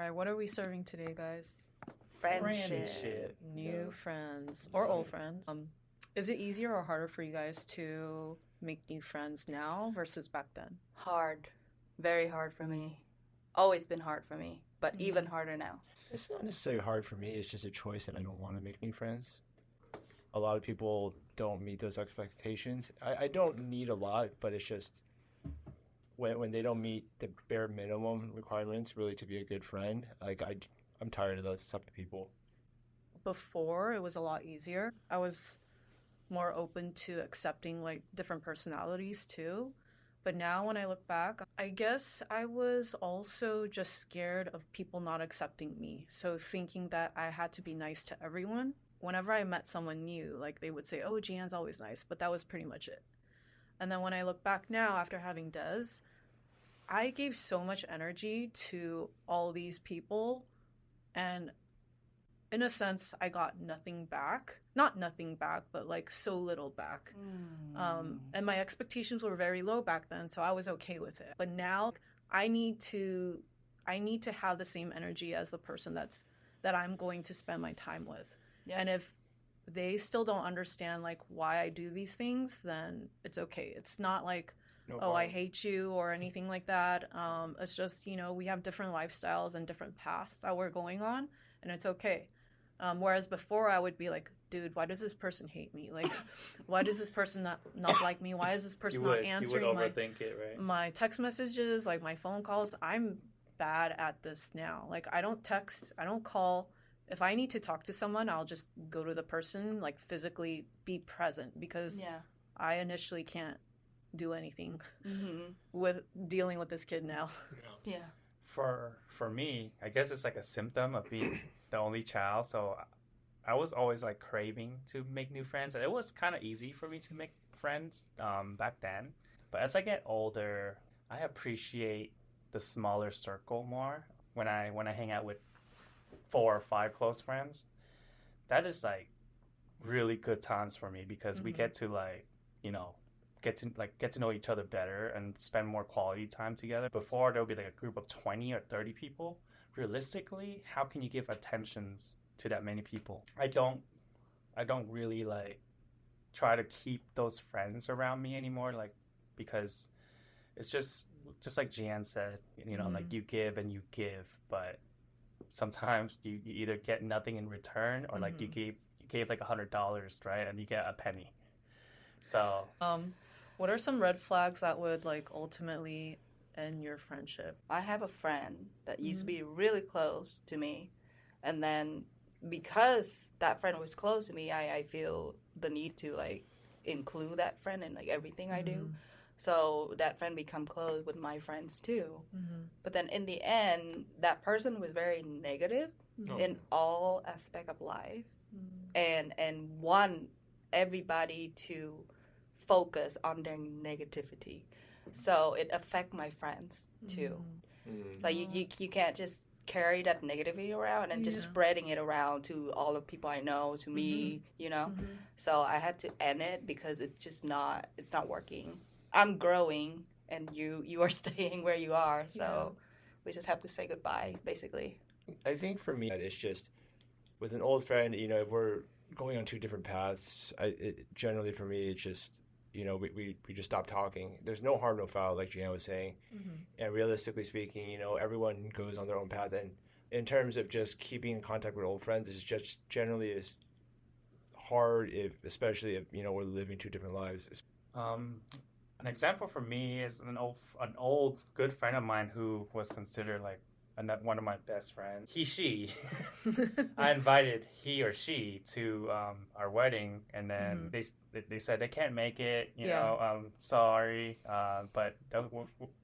All right, what are we serving today, guys? Friendship. New friends or old friends. Is it easier or harder for you guys to make new friends now versus back then? Hard. Very hard for me. Always been hard for me, but even harder now. It's not necessarily hard for me. It's just a choice that I don't want to make new friends. A lot of people don't meet those expectations. I don't need a lot, but it's just when they don't meet the bare minimum requirements really to be a good friend, I'm tired of those type of people. Before, it was a lot easier. I was more open to accepting like different personalities too. But now when I look back, I guess I was also just scared of people not accepting me. So thinking that I had to be nice to everyone. Whenever I met someone new, like they would say, oh, Gian's always nice, but that was pretty much it. And then when I look back now after having Des, I gave so much energy to all these people, and in a sense, I got nothing back. Not nothing back, but like so little back. And my expectations were very low back then, so I was okay with it. But now I need to have the same energy as the person that I'm going to spend my time with. Yeah. And if they still don't understand like why I do these things, then it's okay. It's not like, I hate you or anything like that. It's just, we have different lifestyles and different paths that we're going on, and it's okay. Whereas before I would be like, dude, why does this person hate me? Like, why does this person not like me? Why is this person not answering you would overthink it, right? My text messages, like my phone calls? I'm bad at this now. Like, I don't text, I don't call. If I need to talk to someone, I'll just go to the person, like physically be present, because I initially can't do anything with dealing with this kid now. Yeah. For me, I guess it's like a symptom of being the only child. So I was always like craving to make new friends, and it was kind of easy for me to make friends back then. But as I get older, I appreciate the smaller circle more. When I hang out with 4 or 5 close friends, that is like really good times for me, because we get to get to know each other better and spend more quality time together. Before, there'll be like a group of 20 or 30 people. Realistically, how can you give attentions to that many people? I don't really like try to keep those friends around me anymore, like, because it's just like Gian said, like you give and you give, but sometimes you either get nothing in return, or like you gave like $100, right, and you get a penny. So what are some red flags that would like ultimately end your friendship? I have a friend that used to be really close to me, and then because that friend was close to me, I feel the need to like include that friend in like everything I do. So that friend become close with my friends too. But then in the end, that person was very negative in all aspect of life, and want everybody to focus on their negativity. So it affect my friends too. Like you can't just carry that negativity around and just spreading it around to all the people I know, to me, So I had to end it, because it's not working. I'm growing and you are staying where you are, so we just have to say goodbye, basically. I think for me, it's just with an old friend, if we're going on 2 different paths, generally for me, it's just, we just stop talking. There's no harm, no foul, like Gian was saying. And realistically speaking, everyone goes on their own path. And in terms of just keeping in contact with old friends, it's just generally is hard, especially if, we're living 2 different lives. An example for me is an old good friend of mine who was considered like one of my best friends. She. I invited he or she to our wedding, and then they said they can't make it. Sorry, but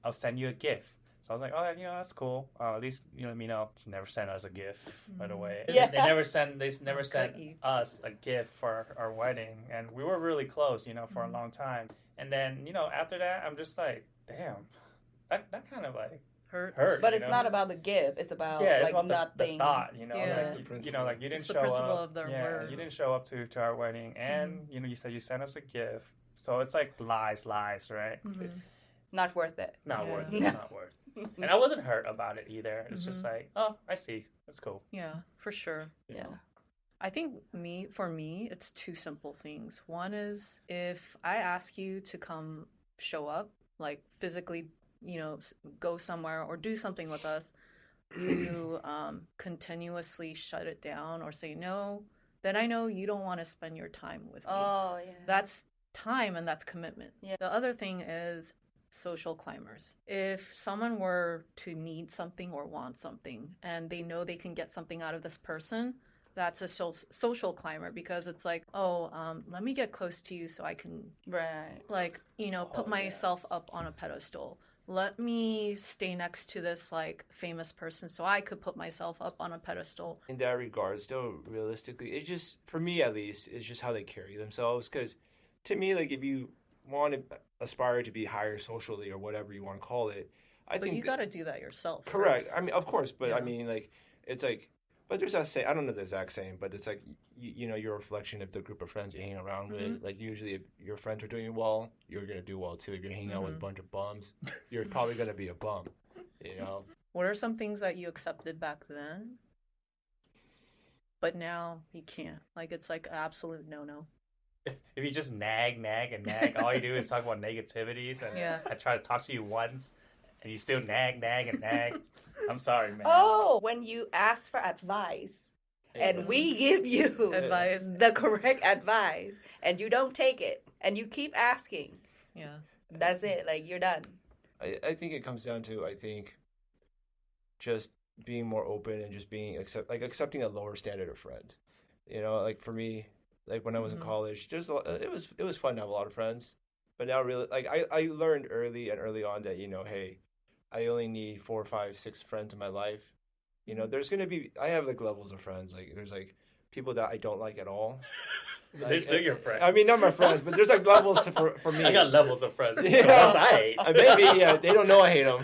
I'll send you a gift. So I was like, oh, that's cool. At least let me know. She never sent us a gift, by the way. Yeah. They never sent us a gift for our wedding, and we were really close, for a long time. And then, after that, I'm just like, damn, that kind of like hurt. But it's not about the gift. It's about it's like about nothing. the thought, Yeah. Like you didn't show principle up. Of their word. You didn't show up to our wedding, and you said you sent us a gift. So it's like lies, right? Not worth it. Not worth it. No. Not worth. And I wasn't hurt about it either. It's just Mhm. like, oh, I see. That's cool. Yeah, for sure. you Yeah. know? I think for me, it's two simple things. One is if I ask you to come show up, like physically, go somewhere or do something with us, you continuously shut it down or say no, then I know you don't want to spend your time with me. Oh yeah. That's time and that's commitment. Yeah. The other thing is social climbers. If someone were to need something or want something and they know they can get something out of this person, that's a social climber because it's like, oh, let me get close to you so I can, Right. like, put yeah. myself up on a pedestal. Let me stay next to this, like, famous person so I could put myself up on a pedestal. In that regard, still realistically, it's just, for me at least, it's just how they carry themselves. Because to me, like, if you want to aspire to be higher socially or whatever you want to call it, I But think you got to do that yourself. correct. first. I mean, of course, but I Yeah. mean, like, it's like, but there's that saying, I don't know the exact saying, but it's like, you're a reflection of the group of friends you hang around with. Like, usually if your friends are doing well, you're going to do well too. If you're hanging out with a bunch of bums, you're probably going to be a bum, you know? What are some things that you accepted back then, but now you can't? Like, it's like an absolute no-no. If you just nag, and nag, all you do is talk about negativities, and Yeah. I try to talk to you once, and you still nag, and nag. I'm sorry, man. Oh, when you ask for advice and we give you Advice. the correct advice and you don't take it and you keep asking, Yeah. that's it. Like you're done. I think it comes down to, I think, just being more open and just being accepting a lower standard of friends. You know, like for me, like when I was in college, it was fun to have a lot of friends. But now really, like I learned early on that, hey, I only need 4, 5, 6 friends in my life. You know, there's gonna be, I have like levels of friends. Like there's like people that I don't like at all. They're still your friends. I mean, not my friends, but there's like levels for me. I got levels of friends. Yeah. The ones I hate. Maybe, yeah, they don't know I hate them.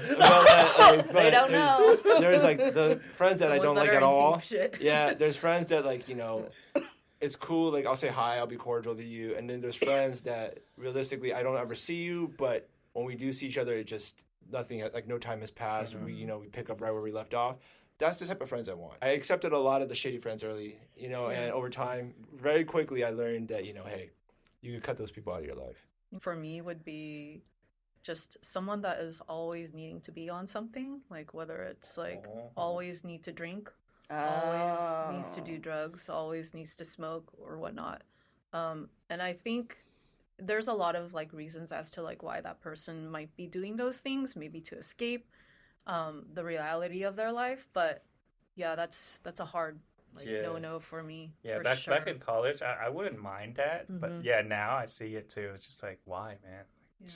They don't know. There's like the friends that I The don't ones like that at are in all. deep shit. Yeah, there's friends that like, it's cool. Like I'll say hi, I'll be cordial to you. And then there's friends that realistically I don't ever see you, but when we do see each other, it just nothing, like no time has passed. We pick up right where we left off. That's the type of friends I want. I accepted a lot of the shitty friends early, and over time, very quickly, I learned that, hey, you can cut those people out of your life. For me would be just someone that is always needing to be on something, like whether it's like always need to drink, always needs to do drugs, always needs to smoke or whatnot. And I think there's a lot of like reasons as to like why that person might be doing those things, maybe to escape the reality of their life. But yeah, that's a hard no for me. Yeah, for back sure. in college, I wouldn't mind that, but yeah, now I see it too. It's just like, why, man? Yeah.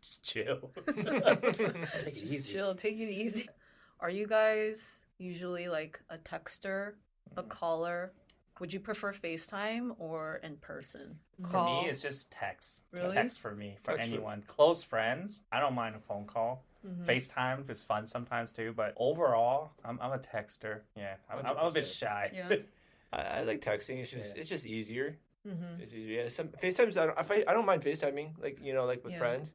Just chill. Take it Just easy. chill, take it easy. Are you guys usually like a texter, a caller? Would you prefer FaceTime or in person? For me, it's just text. Really? Text for me, for Text for- anyone. Close friends, I don't mind a phone call. FaceTime is fun sometimes too, but overall, I'm a texter. Yeah, I'm a bit 100%. shy. Yeah. I like texting. It's just easier. Mm-hmm. It's easier. Yeah, some FaceTimes. I don't mind FaceTiming. Like like with Yeah. friends.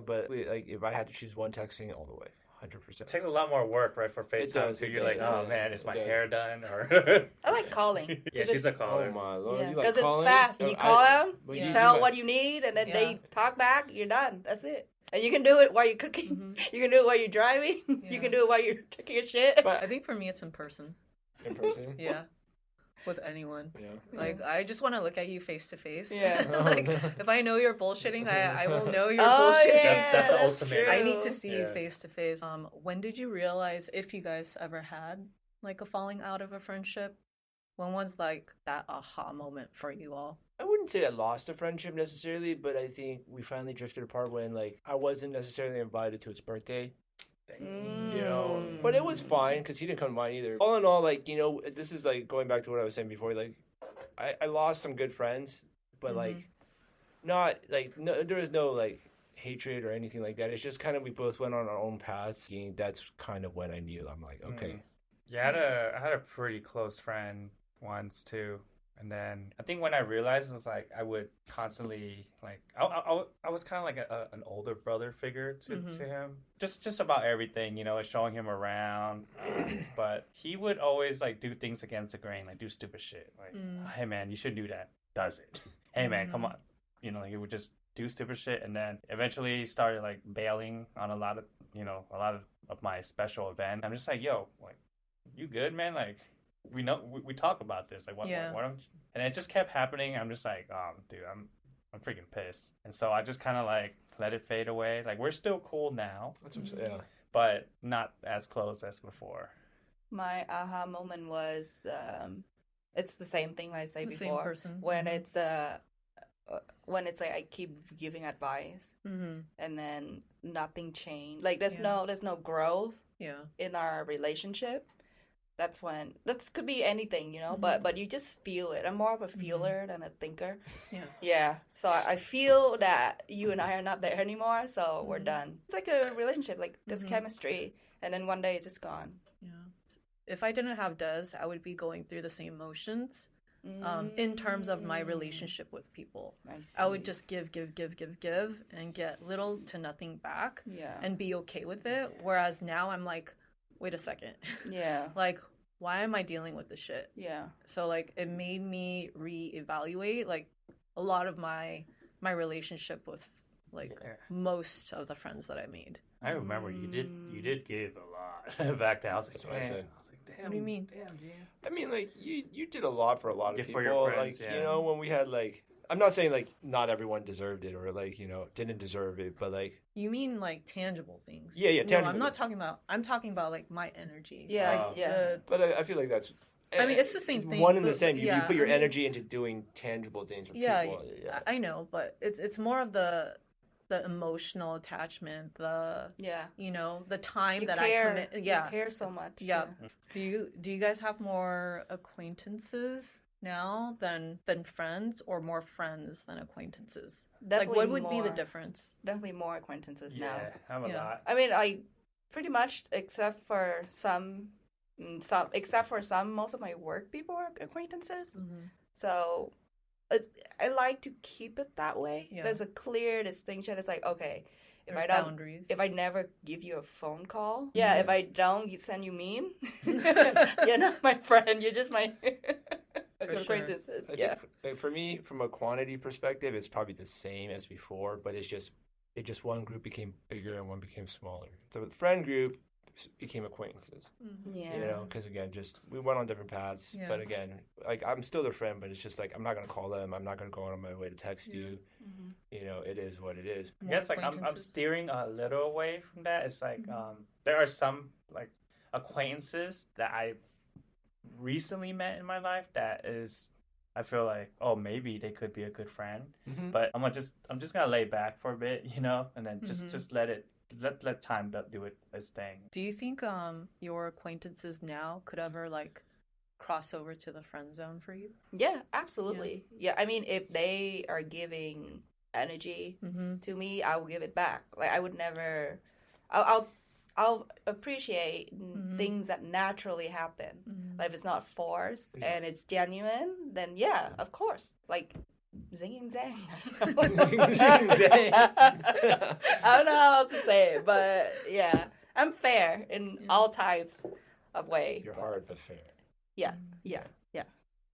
But like if I had to choose one, texting all the way, 100%. It takes a lot more work, right, for It FaceTime does, too. it You're does. like, oh Yeah, man, is it my does. hair done? Or I like calling. yeah, 'Cause she's a Oh caller. my lord! Yeah, You like because it's calling? fast. Oh, You call them, Well, you do tell that- what you need, and then Yeah. they talk back. You're done. That's it. And you can do it while you're cooking. You can do it while you're driving. Yeah. You can do it while you're taking a shit. But I think for me it's in person. in person. Yeah. With anyone. Yeah. Like I just want to look at you face to face. Yeah. Like if I know you're bullshitting, I will know you're Oh, bullshitting. yeah, That's the that's ultimate. true. I need to see you Yeah. face to face. When did you realize, if you guys ever had like a falling out of a friendship, when was like that aha moment for you all? I wouldn't say I lost a friendship necessarily, but I think we finally drifted apart when like I wasn't necessarily invited to its birthday. But it was fine because he didn't come to mine either. All in all, like this is like going back to what I was saying before. Like I lost some good friends, but like not like no, there was no like hatred or anything like that. It's just kind of we both went on our own paths. And that's kind of when I knew I'm like, okay. Yeah, I had a pretty close friend once too. And then I think when I realized, it's like I would constantly like I was kind of like an older brother figure to him, just about everything, like showing him around. But he would always like do things against the grain, like do stupid shit, like hey man, you shouldn't do that. Does it? Hey man, come on, like he would just do stupid shit, and then eventually started like bailing on a lot of my special event. I'm just like, yo, like, you good, man? Like, we know we talk about this. Like, what don't you? And it just kept happening. I'm just like, dude, I'm freaking pissed. And so I just kind of like let it fade away. Like, we're still cool now. That's what I'm saying. Yeah. But not as close as before. My aha moment was, it's the same thing I say The before. same person. When it's like I keep giving advice and then nothing changed. Like there's no growth in our relationship. That's when could be anything, but you just feel it. I'm more of a feeler than a thinker. Yeah. So I feel that you and I are not there anymore, so we're done. It's like a relationship, like this chemistry, and then one day it's just gone. Yeah. If I didn't have Des, I would be going through the same motions. In terms of my relationship with people, I would just give, and get little to nothing back, and be okay with it. Whereas now I'm like, wait a second, like, why am I dealing with this shit? Yeah. So like, it made me reevaluate like a lot of my relationship with like most of the friends that I made. I remember you did give a lot back then. I was like, that's what I said. I was like, damn. What do you mean? Damn, Jan. I mean, like you did a lot for a lot of people. For your friends, like when we had like, I'm not saying like not everyone deserved it or like didn't deserve it, but like. You mean like tangible things? Yeah, tangible. No, I'm not talking about. I'm talking about like my energy. Yeah, like, But I feel like that's. I mean, it's the same thing. One and the same. You put your energy into doing tangible things for people. Yeah, I know, but it's more of the emotional attachment, the time you that care. I commit. You care so much. Yeah. Do you guys have more acquaintances now than friends, or more friends than acquaintances? Definitely like, what would more. be the difference? Definitely more acquaintances now. Yeah, I have a lot. I mean, I pretty much, except for some, most of my work people are acquaintances. So I like to keep it that way. There's a clear distinction. It's like, okay, if I never give you a phone call, if I don't send you meme, you're not my friend. You're just my acquaintances. Sure. Think, for me, from a quantity perspective, it's probably the same as before, but it's just one group became bigger and one became smaller. The friend group became acquaintances. Because again, just we went on different paths. But again, like I'm still their friend, but it's just like I'm not gonna call them. I'm not gonna go on my way to text you. It is what it is. I guess like I'm steering a little away from that. It's like there are some like acquaintances that I've recently met in my life that is, I feel like, oh, maybe they could be a good friend. But I'm just gonna lay back for a bit, and then just let time do its thing. Do you think your acquaintances now could ever like cross over to the friend zone for you? Yeah, absolutely. Yeah, I mean, if they are giving energy to me, I will give it back. Like I would never. I'll appreciate things that naturally happen. Like if it's not forced and it's genuine, then yeah, of course. Like zing and zang. I don't know how else to say it, but yeah, I'm fair in all types of way. You're hard but fair. Yeah. I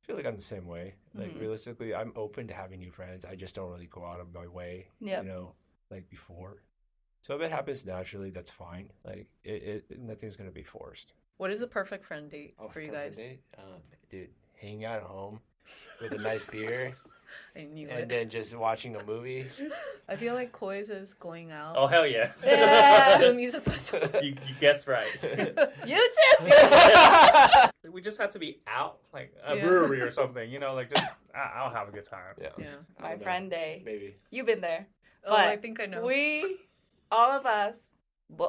feel like I'm the same way. Like realistically, I'm open to having new friends. I just don't really go out of my way, like before. So if it happens naturally, that's fine. Like nothing's gonna be forced. What is the perfect friend date for you guys? Dude, hanging out at home with a nice beer. I knew and then just watching a movie. I feel like Koi's is going out. Oh, hell yeah. To a music festival. You guessed right. You too. We just have to be out, like a brewery or something, like just, I'll have a good time. Yeah. My friend day. Maybe. You've been there. But I think I know. All of us,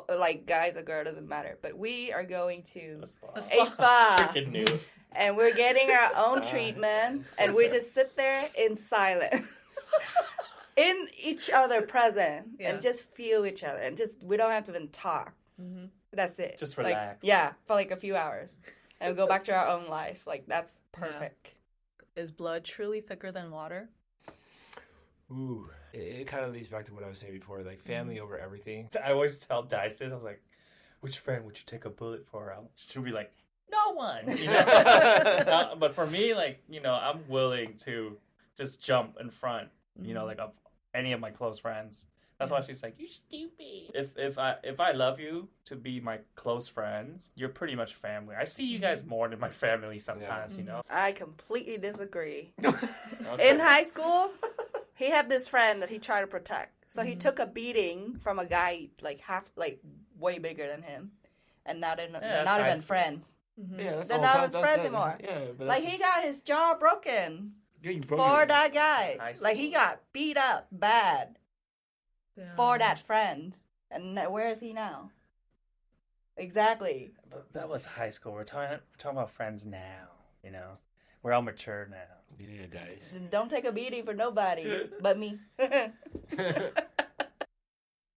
like guys or girl, doesn't matter, but we are going to a spa. Freaking new. And we're getting our own treatment, and we just sit there in silence, in each other present, and just feel each other, and we don't have to even talk. That's it. Just relax. For like a few hours, and we go back to our own life. Like that's perfect. Is blood truly thicker than water? Ooh, it kind of leads back to what I was saying before, like family over everything. I always tell Dice this. I was like, which friend would you take a bullet for? She'll be like, no one. You know? But for me, like, you know, I'm willing to just jump in front, you know, like of any of my close friends. That's why she's like, "You stupid." If I love you to be my close friends, you're pretty much family. I see you guys more than my family sometimes, you know. I completely disagree. Okay. In high school, he had this friend that he tried to protect. So he took a beating from a guy like way bigger than him, and now they're that's not high even school. friends. Yeah, that's They're the whole not time- friends that- anymore. Yeah, but Like he got his jaw broken you broke for it. that guy. High Like he school. got beat up bad Yeah. for that friend. And where is he now? Exactly. But that was high school. We're talking about friends now, you know. We're all mature now. Yeah, Dice. Don't take a beating for nobody but me.